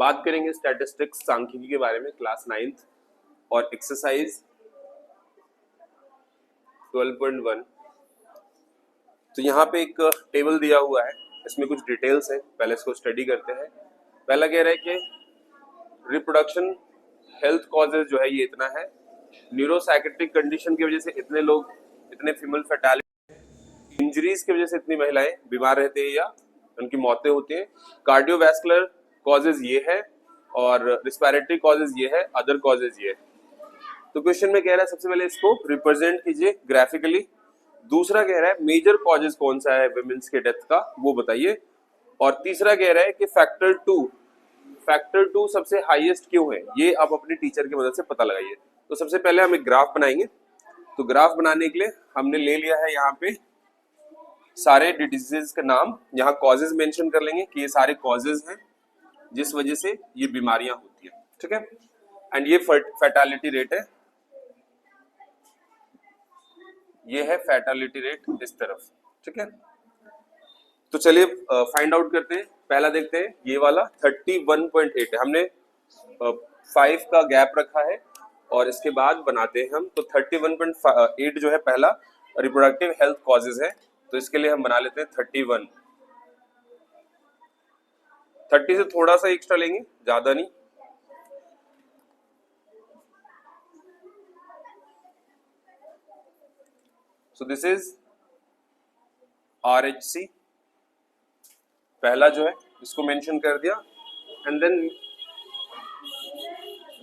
बात करेंगे स्टैटिस्टिक्स सांख्यिकी के बारे में क्लास 9th और एक्सरसाइज 12.1। तो यहाँ पे एक टेबल दिया हुआ है, इसमें कुछ डिटेल्स है, पहले इसको स्टडी करते हैं। पहला कह रहा है कि रिप्रोडक्शन हेल्थ कॉजेज जो है ये इतना है, न्यूरोसाइकेट्रिक कंडीशन की वजह से इतने लोग, इतने फीमेल फर्टालिटी, इंजरीज की वजह से इतनी महिलाएं बीमार रहती है या उनकी मौतें होती हैं, कार्डियोवैस्कुलर कॉजेज ये है और रिस्पिरेटरी कॉजेज ये है, अदर कॉजेज ये है। तो क्वेश्चन में कह रहा है सबसे पहले इसको रिप्रेजेंट कीजिए ग्राफिकली। दूसरा कह रहा है मेजर कॉजेज कौन सा है विमेन्स के डेथ का वो बताइए। और तीसरा कह रहा है कि फैक्टर टू सबसे हाईएस्ट क्यों है, ये आप अपने टीचर की मदद से पता लगाइए। तो सबसे पहले हम एक ग्राफ बनाएंगे। तो ग्राफ बनाने के लिए हमने ले लिया है यहाँ पे सारे डिजीजेस का नाम, यहाँ कॉजेज मेंशन कर लेंगे कि ये सारे कॉजेज हैं जिस वजह से ये बीमारियां होती है, ठीक है। एंड ये फैटालिटी रेट है, ये है फैटालिटी रेट इस तरफ, ठीक है। तो चलिए फाइंड आउट करते हैं। पहला देखते हैं ये वाला 31.8 है, हमने 5 का गैप रखा है और इसके बाद बनाते हैं हम। तो 31.8 जो है पहला रिप्रोडक्टिव हेल्थ कॉजेज है, तो इसके लिए हम बना लेते हैं 31। 30 से थोड़ा सा एक्स्ट्रा लेंगे, ज्यादा नहीं। सो दिस इज RHC, पहला जो है इसको मेंशन कर दिया। एंड देन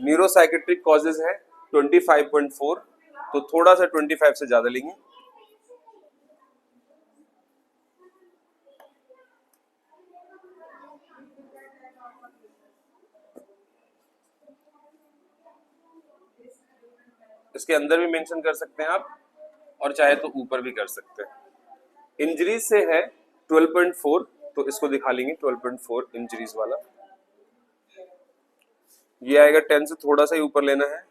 न्यूरोसाइकेट्रिक कॉजेज है 25.4, तो थोड़ा सा 25 से ज्यादा लेंगे। इसके अंदर भी मेंशन कर सकते हैं आप और चाहे तो ऊपर भी कर सकते हैं। इंजरीज से है 12.4, तो इसको दिखा लेंगे 12.4 इंजरीज वाला। ये आएगा 10 से थोड़ा सा ही ऊपर लेना है।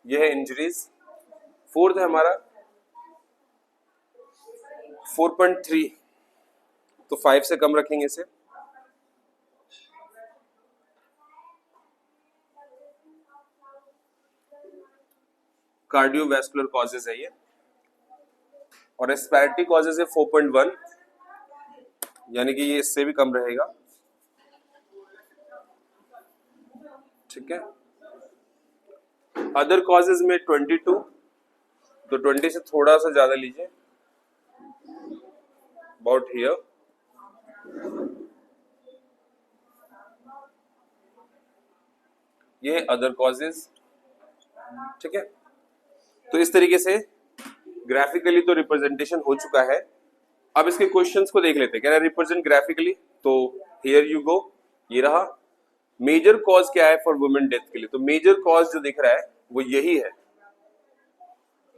यह है इंजरीज। फोर्थ है हमारा 4.3, तो 5 से कम रखेंगे इसे। कार्डियोवैस्कुलर कॉजेज है ये। और रेस्पिरेटरी कॉजेज है 4.1, यानी कि ये इससे भी कम रहेगा, ठीक है। अदर कॉजेज में 22, तो 20 से थोड़ा सा ज्यादा लीजिए, अबाउट हियर। ये अदर कॉजेज, ठीक है। तो इस तरीके से ग्राफिकली तो रिप्रेजेंटेशन हो चुका है। अब इसके क्वेश्चंस को देख लेते हैं। कह रहा है रिप्रेजेंट ग्राफिकली, तो हियर यू गो, ये रहा। मेजर कॉज क्या है फॉर वुमेन डेथ के लिए, तो मेजर कॉज जो दिख रहा है वो यही है,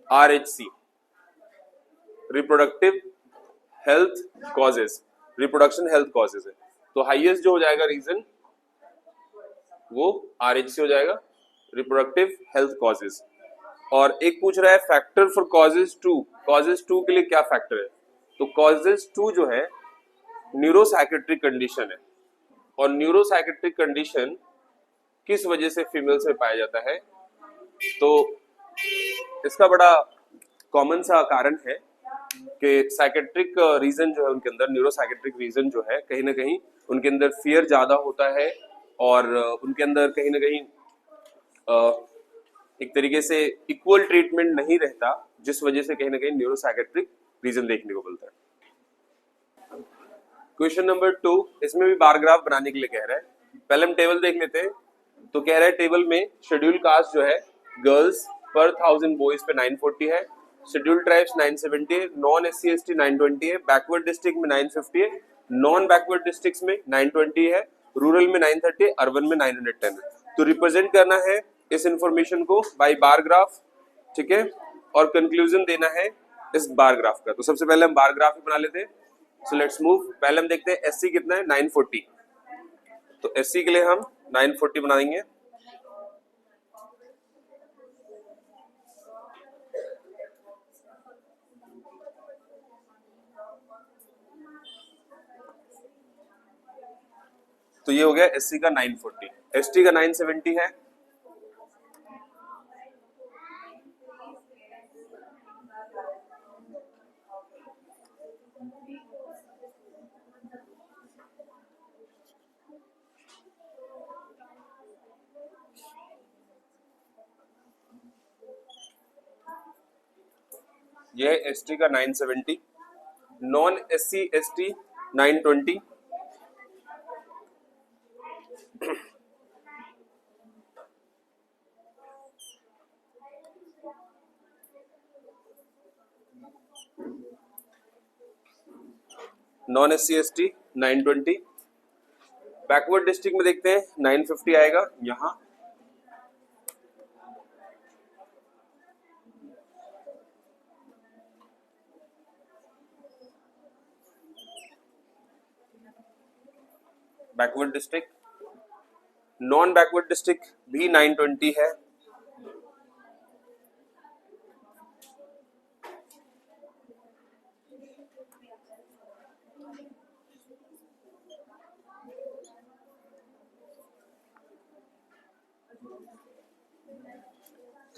RHC, reproductive health causes, reproduction health causes है। तो हाईएस्ट जो हो जाएगा रीजन वो RHC हो जाएगा, रिप्रोडक्टिव हेल्थ कॉजेज। और एक पूछ रहा है फैक्टर फॉर कॉजेज 2, कॉजेज 2 के लिए क्या फैक्टर है, तो कॉजेज 2 जो है न्यूरोसाइकेट्रिक कंडीशन है। और न्यूरोसाइकेट्रिक कंडीशन किस वजह से फीमेल्स में पाया जाता है, तो इसका बड़ा कॉमन सा कारण है कि साइकेट्रिक रीजन जो है उनके अंदर, न्यूरोसाइकेट्रिक रीजन जो है कहीं ना कहीं उनके अंदर फियर ज्यादा होता है और उनके अंदर कहीं ना कहीं एक तरीके से इक्वल ट्रीटमेंट नहीं रहता, जिस वजह से कहीं ना कहीं न्यूरोसाइकेट्रिक रीजन देखने को मिलता है। क्वेश्चन नंबर 2, इसमें भी बार ग्राफ बनाने के लिए कह रहा है। पहले हम टेबल देख लेते हैं। तो कह रहा है टेबल में शेड्यूल कास्ट जो है गर्ल्स पर 1000 बॉयज पे 940 है, शेड्यूल ट्राइब्स 970 है, नॉन SC ST 920 है, बैकवर्ड डिस्ट्रिक्ट में 950 है, नॉन बैकवर्ड डिस्ट्रिक्ट्स में 920 है, रूरल में 930 है, अर्बन में 910 है। तो रिप्रेजेंट करना है इस इंफॉर्मेशन को बाय बार ग्राफ, ठीक है, और कंक्लूजन देना है इस बार ग्राफ का। तो सबसे पहले हम बार ग्राफ ही बना लेते हैं। So let's move. पहले हम देखते हैं SC कितना है 940, तो एससी के लिए हम 940 बनाएंगे। तो ये हो गया एससी का 940, एसटी का 970 है। यह है एसटी का 970, non SC ST 920, non SC ST 920। Backward district में देखते हैं 950 आएगा यहाँ। Backward district, non backward district भी 920 है।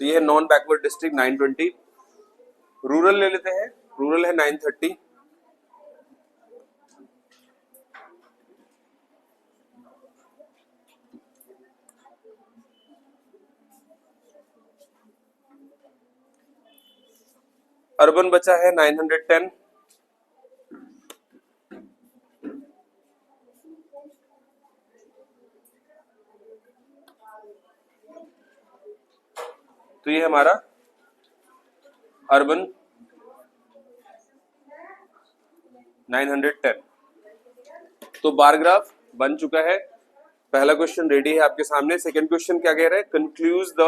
तो ये है नॉन बैकवर्ड डिस्ट्रिक्ट 920। रूरल ले लेते हैं, रूरल है 930। अर्बन बचा है 910। तो ये हमारा अर्बन 910। तो बार ग्राफ बन चुका है। पहला क्वेश्चन रेडी है आपके सामने। सेकंड क्वेश्चन क्या कह रहा है? कंक्लूज द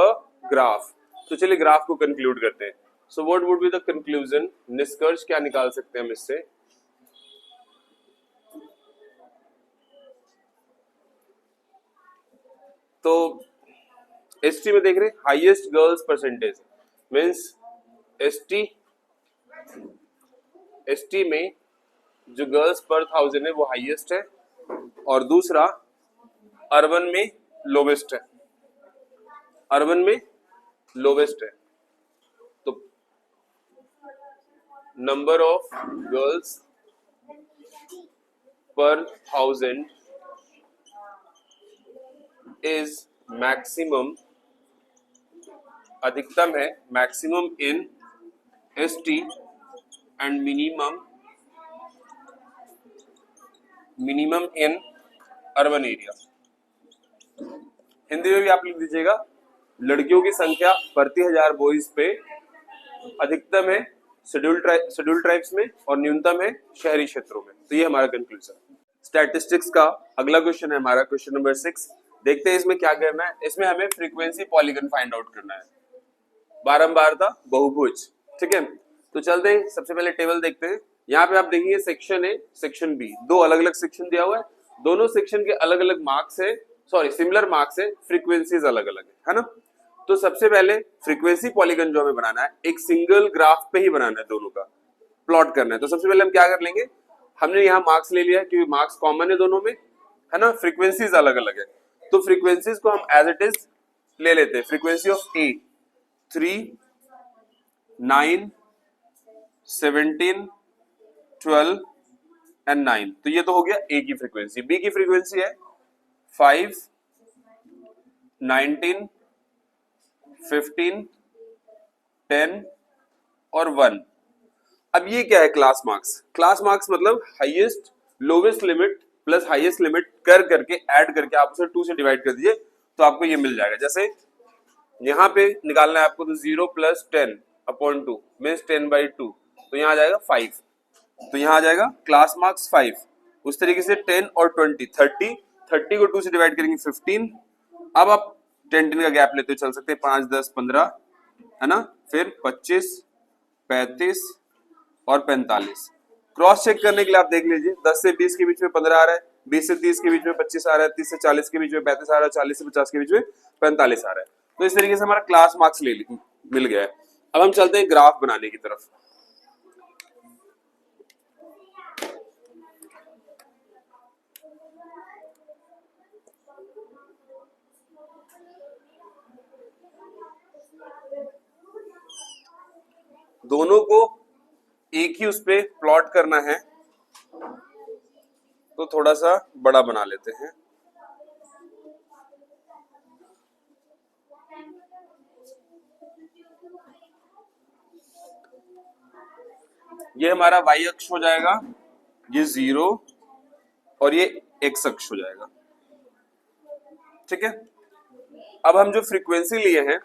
ग्राफ। तो चलिए ग्राफ को कंक्लूड करते हैं। So what would be the conclusion? निष्कर्ष क्या निकाल सकते हैं हम इससे? तो एसटी में देख रहे हैं highest girls percentage, means ST में जो गर्ल्स पर 1000 है वो हाईएस्ट है, और दूसरा अर्बन में लोवेस्ट है। अर्बन में लोवेस्ट है। तो नंबर ऑफ गर्ल्स पर 1000 इज मैक्सिमम, अधिकतम है, maximum in ST and minimum in urban area. Hindi में भी आप लिख दीजिएगा, लड़कियों की संख्या प्रति 1000 बॉयज पे अधिकतम है शेड्यूल्ड ट्राइब्स में और न्यूनतम है शहरी क्षेत्रों में। तो ये हमारा कंक्लूजन। स्टैटिस्टिक्स का अगला क्वेश्चन है हमारा क्वेश्चन नंबर 6। देखते हैं इसमें क्या करना है। इसमें हमें फ्रीक्वेंसी पॉलीगन फाइंड आउट करना है, बारंबारता बहुभुज। ठीक है, तो चलते हैं, सबसे पहले टेबल देखते हैं। यहाँ पे आप देखेंगे सेक्शन ए, सेक्शन बी, दो अलग अलग सेक्शन दिया हुआ है। दोनों सेक्शन के अलग अलग मार्क्स है, सॉरी सिमिलर मार्क्स है, फ्रीक्वेंसीज अलग अलग है ना। तो सबसे पहले फ्रीक्वेंसी पॉलीगन जो हमें बनाना है, एक सिंगल ग्राफ पे ही बनाना है, दोनों का प्लॉट करना है। तो सबसे पहले हम क्या कर लेंगे, हमने यहाँ मार्क्स ले लिया है क्योंकि मार्क्स कॉमन है दोनों में, है ना। फ्रीक्वेंसीज अलग अलग है, तो फ्रीक्वेंसीज को हम एज इट इज ले लेते हैं। Frequency of A 3, 9, 17, 12 and 9। तो ये तो हो गया ए की फ्रीक्वेंसी। बी की फ्रीक्वेंसी है 5, 19, 15, 10 और 1। अब ये क्या है? Class marks. क्लास मार्क्स मतलब highest lowest limit plus highest limit कर करके ऐड करके आप उसे 2 से डिवाइड कर दीजिए तो आपको ये मिल जाएगा। जैसे यहाँ पे निकालना है आपको, तो 0 + 10/2 मीन्स 10/2, तो यहाँ आ जाएगा 5। तो यहाँ आ जाएगा क्लास मार्क्स 5। उस तरीके से 10 और 20, 30 को 2 से डिवाइड करेंगे 15। अब आप 10 का गैप लेते चल सकते हैं, 5, 10, 15, है ना। फिर 25, 35 और 45। क्रॉस चेक करने के लिए आप देख लीजिए, 10 से 20 के बीच में 15 आ रहा है, 20 से 30 के बीच में 25 आ रहा है, 30 से 40 के बीच में 35 आ रहा है, 40 से 50 के बीच में 45 आ रहा है। तो इस तरीके से हमारा क्लास मार्क्स मिल गया है। अब हम चलते हैं ग्राफ बनाने की तरफ। दोनों को एक ही उस पे प्लॉट करना है, तो थोड़ा सा बड़ा बना लेते हैं। ये हमारा y अक्ष हो जाएगा, ये 0 और ये x अक्ष हो जाएगा। ठीक है, अब हम जो फ्रीक्वेंसी लिए हैं,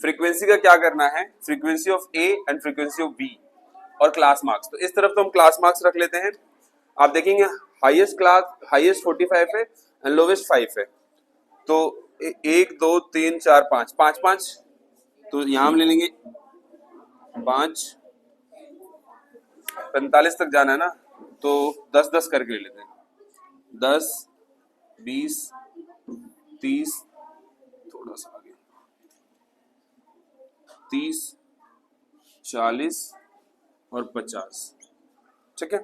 फ्रीक्वेंसी का क्या करना है, frequency of A and frequency of B और क्लास मार्क्स। तो इस तरफ तो हम क्लास मार्क्स रख लेते हैं। आप देखेंगे हाईएस्ट 45 है एंड लोवेस्ट 5 है। तो 1 2 3 4 5 5 5, तो यहां हम ले लेंगे 5, 45 तक जाना है ना, तो 10 10 करके ले लेते हैं। 10 20 30, थोड़ा सा आगे, 30 40 और 50। ठीक है,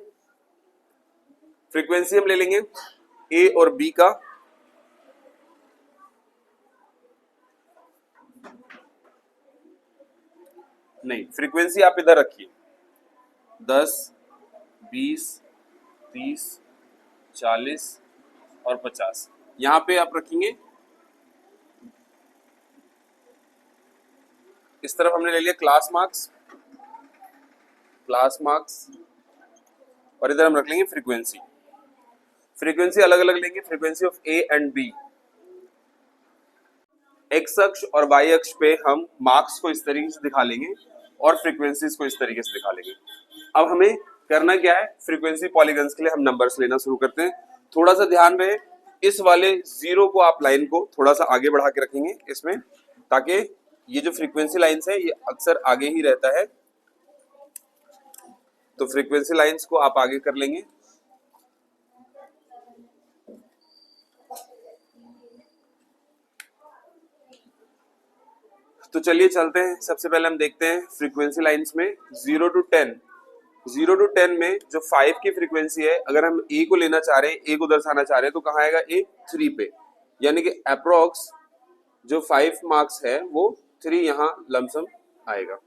फ्रीक्वेंसी हम ले लेंगे ए और बी का। नहीं, फ्रीक्वेंसी आप इधर रखिए, 10 20 30 40 और 50 यहां पे आप रखेंगे। इस तरफ हमने ले लिया क्लास मार्क्स और इधर हम रख लेंगे फ्रीक्वेंसी। फ्रीक्वेंसी अलग अलग लेंगे, frequency of A and B. X अक्ष और वाई अक्ष पे हम मार्क्स को इस तरीके से दिखा लेंगे और फ्रीक्वेंसीज को इस तरीके से दिखा लेंगे। अब हमें करना क्या है, फ्रीक्वेंसी पॉलीगन्स के लिए हम नंबर्स लेना शुरू करते हैं। थोड़ा सा ध्यान रहे, इस वाले 0 को आप लाइन को थोड़ा सा आगे बढ़ा के रखेंगे इसमें, ताकि ये जो फ्रीक्वेंसी लाइंस है ये अक्सर आगे ही रहता है। तो फ्रीक्वेंसी लाइंस को आप आगे कर लेंगे। तो चलिए चलते हैं, सबसे पहले हम देखते हैं फ्रीक्वेंसी लाइंस में 0 to 10 में जो 5 की फ्रीक्वेंसी है, अगर हम ए को लेना चाह रहे हैं, ए को दर्शाना चाह रहे हैं, तो कहाँ आएगा ए 3 पे, यानी कि अप्रोक्स जो 5 मार्क्स है वो 3 यहाँ लमसम आएगा।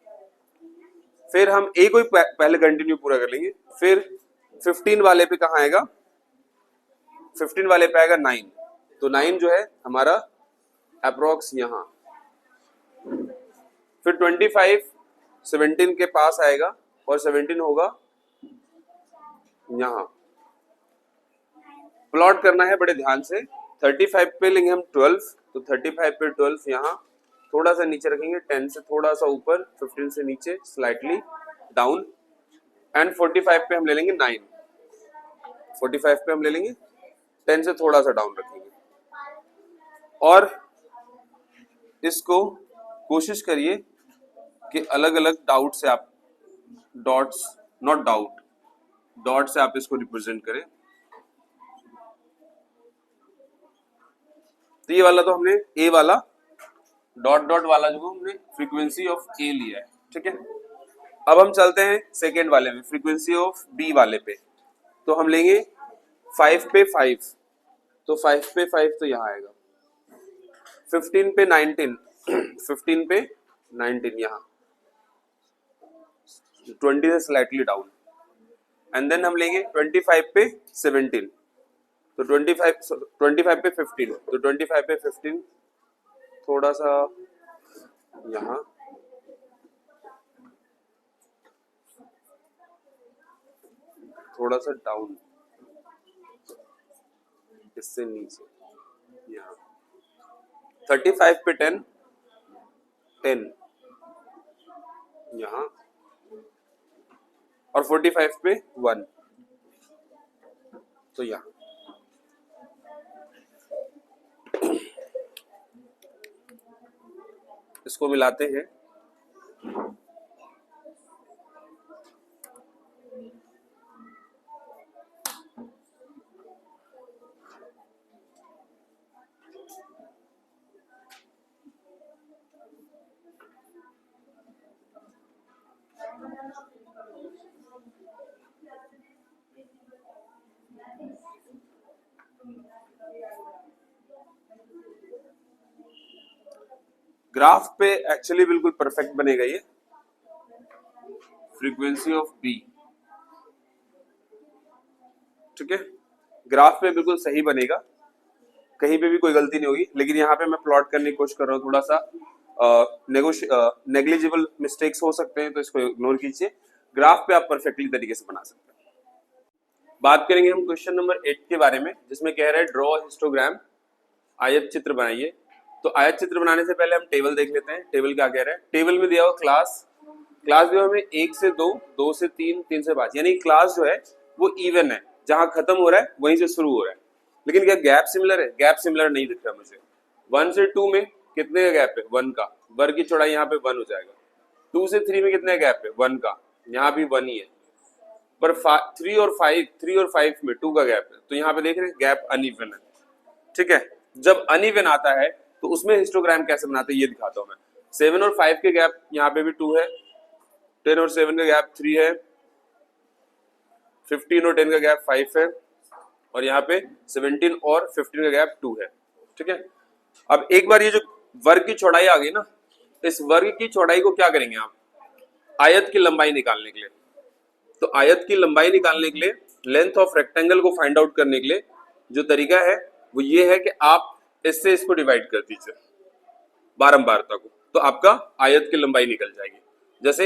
फिर हम ए को ही पहले कंटिन्यू पूरा कर लेंगे। फिर 15 वाले पे कहाँ आएगा, 15 वाले पे आएगा 9, तो 9 जो है हमारा अप्रोक्स यहाँ। फिर 25 17 के पास आएगा और 17 होगा यहाँ। प्लॉट करना है बड़े ध्यान से। 35 पे लेंगे हम 12, तो 35 पे 12 यहाँ, थोड़ा सा नीचे रखेंगे, 10 से थोड़ा सा ऊपर, 15 से नीचे स्लाइटली डाउन, एंड 45 पे हम ले लेंगे 9, 45 पे हम ले लेंगे 10 से थोड़ा सा डाउन रखेंगे। और इसको कोशिश करिए कि अलग अलग डाउट से आप डॉट्स, नॉट डाउट, डॉट से आप इसको रिप्रेजेंट करें। तो ये वाला तो हमने ए वाला डॉट डॉट वाला जो हमने फ्रीक्वेंसी ऑफ ए लिया है। ठीक है, अब हम चलते हैं सेकेंड वाले में, फ्रीक्वेंसी ऑफ बी वाले पे। तो हम लेंगे 5 पे 5, तो 5 पे 5 तो यहाँ आएगा। 15 पे 19 15 पे 19 यहाँ, 20 से स्लाइटली डाउन, एंड देन हम लेंगे 25 पे 17, तो 25 पे 15, तो 25 पे 15 थोड़ा सा यहाँ, थोड़ा सा डाउन, इससे नीचे यहाँ। 35 पे 10 यहाँ, और 45 पे 1, तो यहाँ। इसको मिलाते हैं। ग्राफ पे एक्चुअली बिल्कुल परफेक्ट बनेगा ये, फ्रीक्वेंसी ऑफ बी, ठीक है, ग्राफ पे बिल्कुल सही बनेगा, कहीं पे भी कोई गलती नहीं होगी। लेकिन यहाँ पे मैं प्लॉट करने की कोशिश कर रहा हूँ, थोड़ा सा नेग्लिजिबल मिस्टेक्स हो सकते हैं, तो इसको इग्नोर कीजिए। ग्राफ पे आप परफेक्टली तरीके से बना सकते हैं। बात करेंगे हम क्वेश्चन नंबर 8 के बारे में, जिसमें कह रहा है ड्रॉ हिस्टोग्राम, आयत चित्र बनाइए। तो आयत चित्र बनाने से पहले हम टेबल देख लेते हैं। टेबल क्या कह रहा है? टेबल में दिया हुआ क्लास, क्लास दिया हमें 1 से 2, 2 से 3, 3 से 5, यानी क्लास जो है वो इवन है, जहां खत्म हो रहा है वहीं से शुरू हो रहा है। लेकिन क्या गैप सिमिलर है? गैप सिमिलर नहीं दिख रहा मुझे। 1 से 2 में कितने का गैप है? 1 का, वर्ग की चौड़ाई यहाँ पे 1 हो जाएगा। 2 से 3 में कितने गैप है? 1 का, यहाँ भी 1 ही है। पर 3 और 5 में 2 का गैप है, तो यहाँ पे देख रहे हैं गैप अनइवन है, ठीक है। जब अनइवन आता है तो उसमें हिस्टोग्राम कैसे बनाते हैं ये दिखाता हूं मैं। 7 और 5 के गैप यहाँ पे भी 2 है, 10 और 7 का गैप 3 है, 15 और 10 का गैप 5 है, और यहाँ पे 17 और 15 का गैप 2 है, ठीक है। अब एक बार ये जो वर्ग की चौड़ाई आ गई ना, इस वर्ग की चौड़ाई को क्या करेंगे आप? आयत की लंबाई निकालने के लिए। तो आयत की लंबाई निकालने के लिए, लेंथ ऑफ रेक्टेंगल को फाइंड आउट करने के लिए जो तरीका है वो ये है कि आप इससे इसको डिवाइड कर दीजिए बारंबारता को, तो आपका आयत की लंबाई निकल जाएगी। जैसे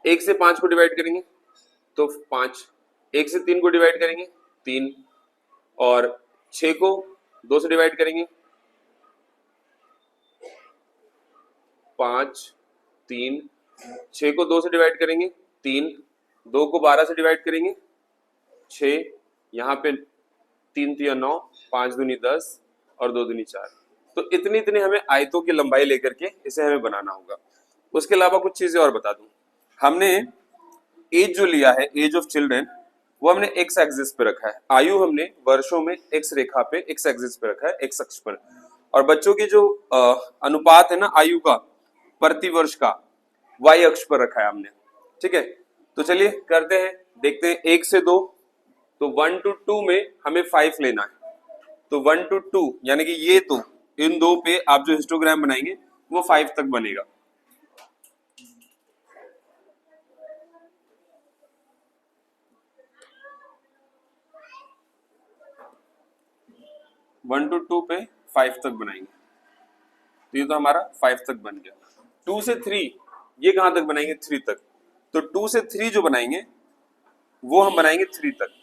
1 से 5 को डिवाइड करेंगे तो 5, 1 से 3 को डिवाइड करेंगे 3, और 6 को 2 से डिवाइड करेंगे 5, 3, 6 को 2 से डिवाइड करेंगे 3, 2 को 12 से डिवाइड करेंगे 6, यहाँ पे 3 3 9, 5 दूनी 10 और 2 दूनी 4। तो इतनी इतनी हमें आयतों की लंबाई लेकर के इसे हमें बनाना होगा। उसके अलावा कुछ चीजें और बता दूं, हमने एज जो लिया है, एज ऑफ चिल्ड्रेन, वो हमने एक्स एक्सिस पे रखा है। आयु हमने वर्षों में एक्स रेखा पे, एक्स एक्सिस पे रखा है, एक्स अक्ष पर। और बच्चों की जो अनुपात है ना आयु का प्रति वर्ष का, वाई अक्ष पर रखा है हमने, ठीक है। तो चलिए करते हैं, देखते हैं 1 से 2, तो 1 to 2 में हमें 5 लेना है। तो 1 to 2 यानी कि ये, तो इन दो पे आप जो हिस्टोग्राम बनाएंगे वो 5 तक बनेगा। वन टू टू पे 5 तक बनाएंगे, तो ये तो हमारा 5 तक बन गया। 2 से 3 ये कहां तक बनाएंगे? 3 तक। तो 2 से 3 जो बनाएंगे वो हम बनाएंगे 3 तक।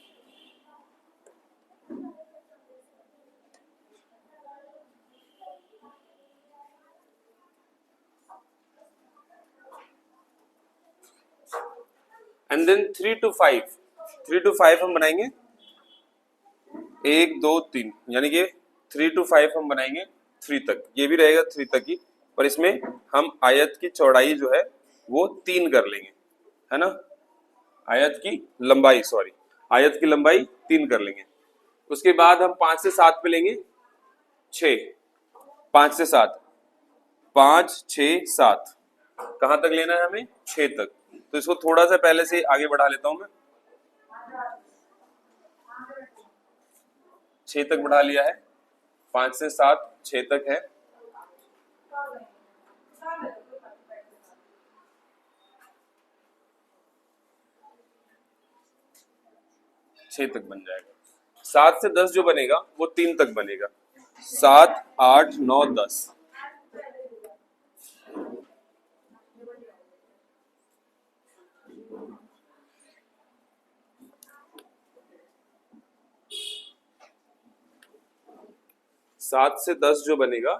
एंड देन 3 to 5 हम बनाएंगे 1 2 3, यानी कि 3 to 5 हम बनाएंगे 3 तक। ये भी रहेगा 3 तक ही, पर इसमें हम आयत की चौड़ाई जो है वो 3 कर लेंगे, है ना। आयत की लंबाई, सॉरी, आयत की लंबाई 3 कर लेंगे। उसके बाद हम 5 से 7 पे लेंगे 6, 5 से 7, 5 6 7, कहां तक लेना है हमें? 6 तक। तो इसको थोड़ा सा पहले से आगे बढ़ा लेता हूं मैं, 6 तक बढ़ा लिया है, 5 से 7 6 तक है। छह तक बन जाएगा। 7 से 10 जो बनेगा वो 3 तक बनेगा, 7 8 9 10। सात से 10 जो बनेगा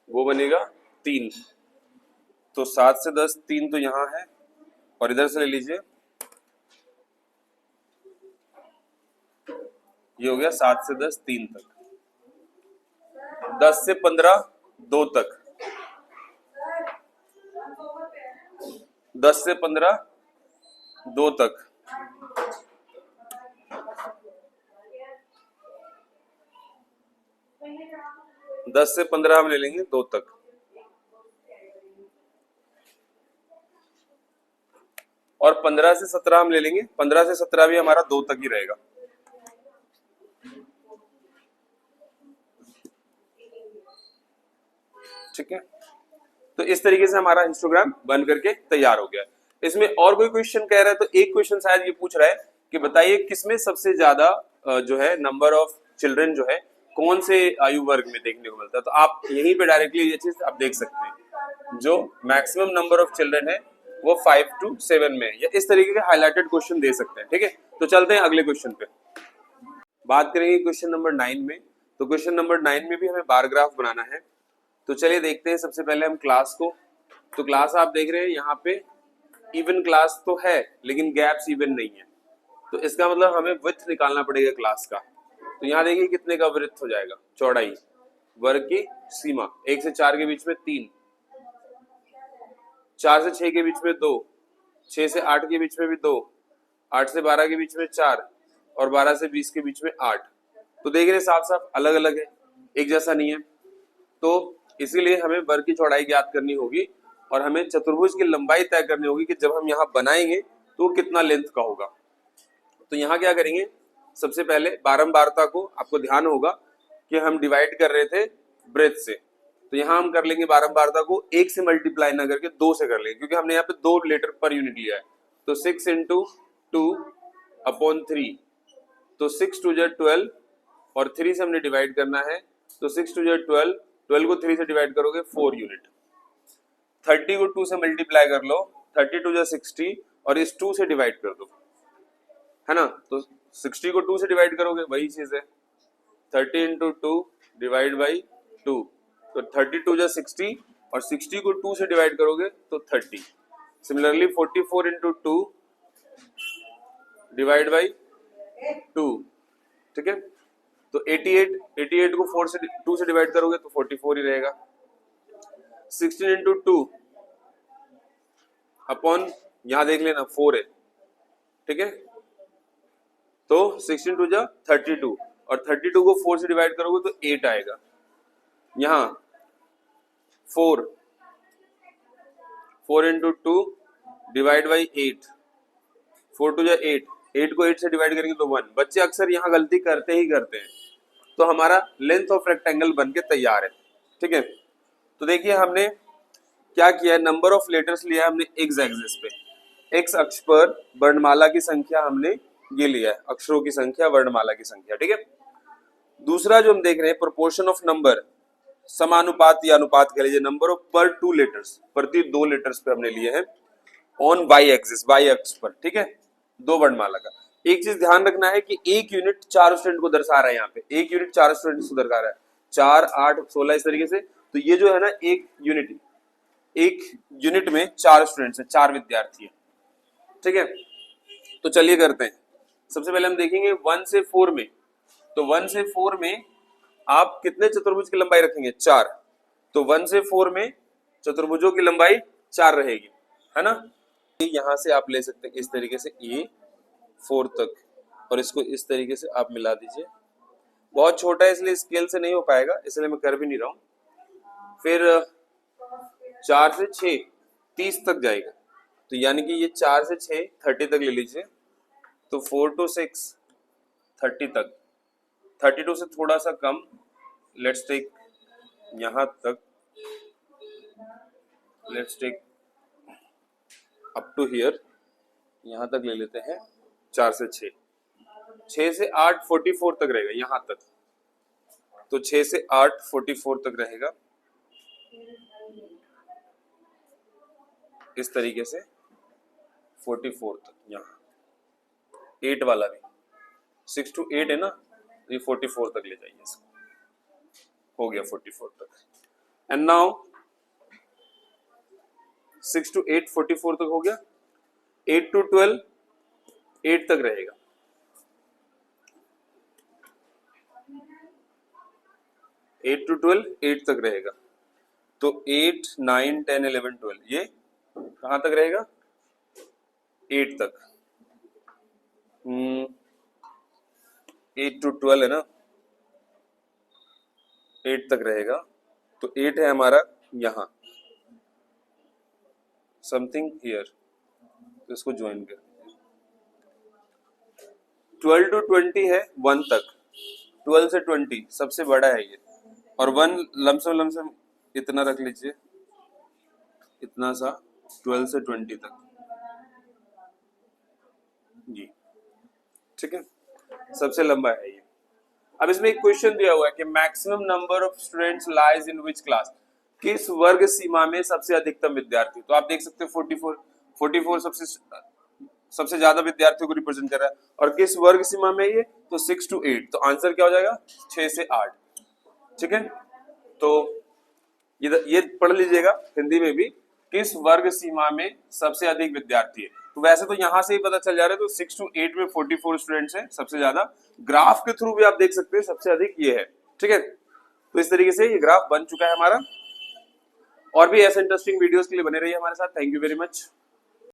वो बनेगा 3। तो 7 से 10 3 तो यहां है, और इधर से ले लीजिए, ये हो गया 7 से 10 3 तक। 10 से 15 2 तक, 10 से 15 2 तक, 10 से 15 हम ले लेंगे 2 तक। और 15 से 17 हम ले लेंगे, 15 से 17 भी हमारा 2 तक ही रहेगा। ठीक है, तो इस तरीके से हमारा हिस्टोग्राम बन करके तैयार हो गया। इसमें और कोई क्वेश्चन कह रहा है, तो एक क्वेश्चन शायद ये पूछ रहा है कि बताइए किसमें सबसे ज्यादा जो है नंबर ऑफ चिल्ड्रन जो है कौन से आयु वर्ग में देखने को मिलता है। तो आप यहीं पे डायरेक्टली ये चीज आप देख सकते हैं, जो मैक्सिमम नंबर ऑफ चिल्ड्रन है वो 5 to 7 में, या इस तरीके के हाईलाइटेड क्वेश्चन दे सकते हैं। ठीक है, तो चलते हैं अगले क्वेश्चन पे, बात करेंगे क्वेश्चन नंबर 9 में। तो क्वेश्चन नंबर 9 में भी हमें बार ग्राफ बनाना है। तो चलिए देखते हैं सबसे पहले हम क्लास को। तो क्लास आप देख रहे हैं यहाँ पे इवन क्लास तो है लेकिन गैप्स इवन नहीं है, तो इसका मतलब हमें विड्थ निकालना पड़ेगा क्लास का। तो यहाँ देखिए कितने का विड्थ हो जाएगा, चौड़ाई वर्ग की सीमा 1 से 4 के बीच में 3, 4 से 6 के बीच में 2, 6 से 8 के बीच में भी 2, 8 से 12 के बीच में 4 और 12 से 20 के बीच में 8। तो देख रहे साफ साफ अलग अलग है, एक जैसा नहीं है। तो इसीलिए हमें वर्ग की चौड़ाई ज्ञात करनी होगी और हमें चतुर्भुज की लंबाई तय करनी होगी कि जब हम यहाँ बनाएंगे तो कितना लेंथ का होगा। तो यहाँ क्या करेंगे, सबसे पहले बारंबारता को, आपको ध्यान होगा कि हम डिवाइड कर रहे थे ब्रेथ से, तो यहाँ हम कर लेंगे बारंबारता को 1 से मल्टीप्लाई ना करके 2 से कर लेंगे, क्योंकि हमने यहाँ पे 2 लीटर पर यूनिट लिया है। तो 6 into 2/3, तो 6 2 12 और 3 से हमने डिवाइड करना है, तो 6 2 12, 12 को 3 से डिवाइड करोगे 4 यूनिट। 30 को 2 से मल्टीप्लाई कर लो, 30 2 60 और इस 2 से डिवाइड कर दो, है ना। तो 60 को 2 से डिवाइड करोगे वही चीज है, 30 into 2 डिवाइड बाई 2, तो 30 2 60 और 60 को 2 से डिवाइड करोगे तो 30। सिमिलरली 44 into 2 डिवाइड बाई 2, ठीक है। तो 88 को 4 से 2 से डिवाइड करोगे तो 44 ही रहेगा। 16 into 2 अपॉन, यहां देख लेना 4 है, ठीक है। तो 16 2 जा 32 और 32 को 4 से डिवाइड करोगे तो 8 आएगा। यहां 4 into 2 डिवाइड बाई 8, 4 2 जा 8, 8 को 8 से डिवाइड करेंगे तो 1। बच्चे अक्सर यहाँ गलती करते ही करते हैं। तो हमारा लेंथ ऑफ रेक्टेंगल बन के तैयार है, ठीक है। तो देखिए हमने क्या किया है, नंबर ऑफ लेटर्स लिया है हमने एक्स एक्सिस पे, एक्स अक्ष पर वर्णमाला की संख्या हमने ये लिया है, अक्षरों की संख्या, वर्णमाला की संख्या, ठीक है। दूसरा जो हम देख रहे हैं प्रोपोर्शन ऑफ नंबर, समानुपात या अनुपात कह लीजिए, नंबर ऑफ पर 2 लेटर्स, प्रति 2 लेटर्स पे हमने लिए हैं ऑन वाई एक्सिस, वाई अक्ष पर, ठीक है, 2 वर्णमाला का। एक चीज ध्यान रखना है कि एक यूनिट 4 स्टूडेंट को दर्शा रहा है, यहाँ पे एक यूनिट 4 स्टूडेंट को दर्शा रहा है, 4 8 16 इस तरीके से। तो ये जो है ना एक यूनिट में 4 स्टूडेंट्स हैं, 4 विद्यार्थी हैं, ठीक है। तो चलिए करते हैं, सबसे पहले हम देखेंगे 1 से 4 में। तो 1 से 4 में आप कितने चतुर्भुज की लंबाई रखेंगे, 4। तो 1 से 4 में चतुर्भुजों की लंबाई 4 रहेगी, है ना। यहां से आप ले सकते हैं इस तरीके से ये 4 तक, और इसको इस तरीके से आप मिला दीजिए। बहुत छोटा है इसलिए स्केल से नहीं हो पाएगा, इसलिए मैं कर भी नहीं रहा हूं। फिर 4 से 6 30 तक जाएगा, तो यानी कि ये 4 से 6 30 तक ले लीजिए। तो 4 to 6 30 तक, 32 से थोड़ा सा कम, लेट्स टेक यहां तक, let's take up to here, यहां तक ले लेते हैं। 4 से 6, 6 से 8 44 तक रहेगा यहां तक, तो 6 से 8 44 तक रहेगा इस तरीके से, 44 तक। यहाँ 8 वाला भी 6 to 8 है ना, ये 44 तक ले जाइए इसको, हो गया 44 तक। एंड नाउ 6 to 8 44 तक हो गया। 8 to 12 8 तक रहेगा, 8 to 12 8 तक रहेगा। तो 8 9 10 11 12 ये कहां तक रहेगा, 8 तक। 8 to 12 है ना, 8 तक रहेगा। तो 8 है हमारा यहाँ, समथिंग हियर, तो इसको ज्वाइन कर, 12 to 20 है 1 तक, 12 से 20 सबसे बड़ा है ये, और 1 लमसम इतना रख लीजिए, इतना सा 12 से 20 तक जी, ठीक है, सबसे लंबा है ये। अब इसमें एक क्वेश्चन दिया हुआ है कि maximum number of students lies in which class, किस वर्ग सीमा में सबसे अधिकतम विद्यार्थी, तो आप देख सकते हो 44 सबसे ज्यादा विद्यार्थियों को रिप्रेजेंट कर रहा है, और किस वर्ग सीमा में ये, तो 6 to 8, तो आंसर क्या हो जाएगा 6 से 8, ठीक है। तो ये पढ़ लीजिएगा हिंदी में भी, किस वर्ग सीमा में सबसे अधिक विद्यार्थी है, तो वैसे तो यहां से ही पता चल जा रहा है, तो 6 to 8 में 44 स्टूडेंट्स हैं सबसे ज्यादा, ग्राफ के थ्रू भी आप देख सकते हैं सबसे अधिक ये है, ठीक है। तो इस तरीके से ये ग्राफ बन चुका है हमारा, और भी ऐसे इंटरेस्टिंग वीडियोस के लिए बने रहिए हमारे साथ। Thank you very much.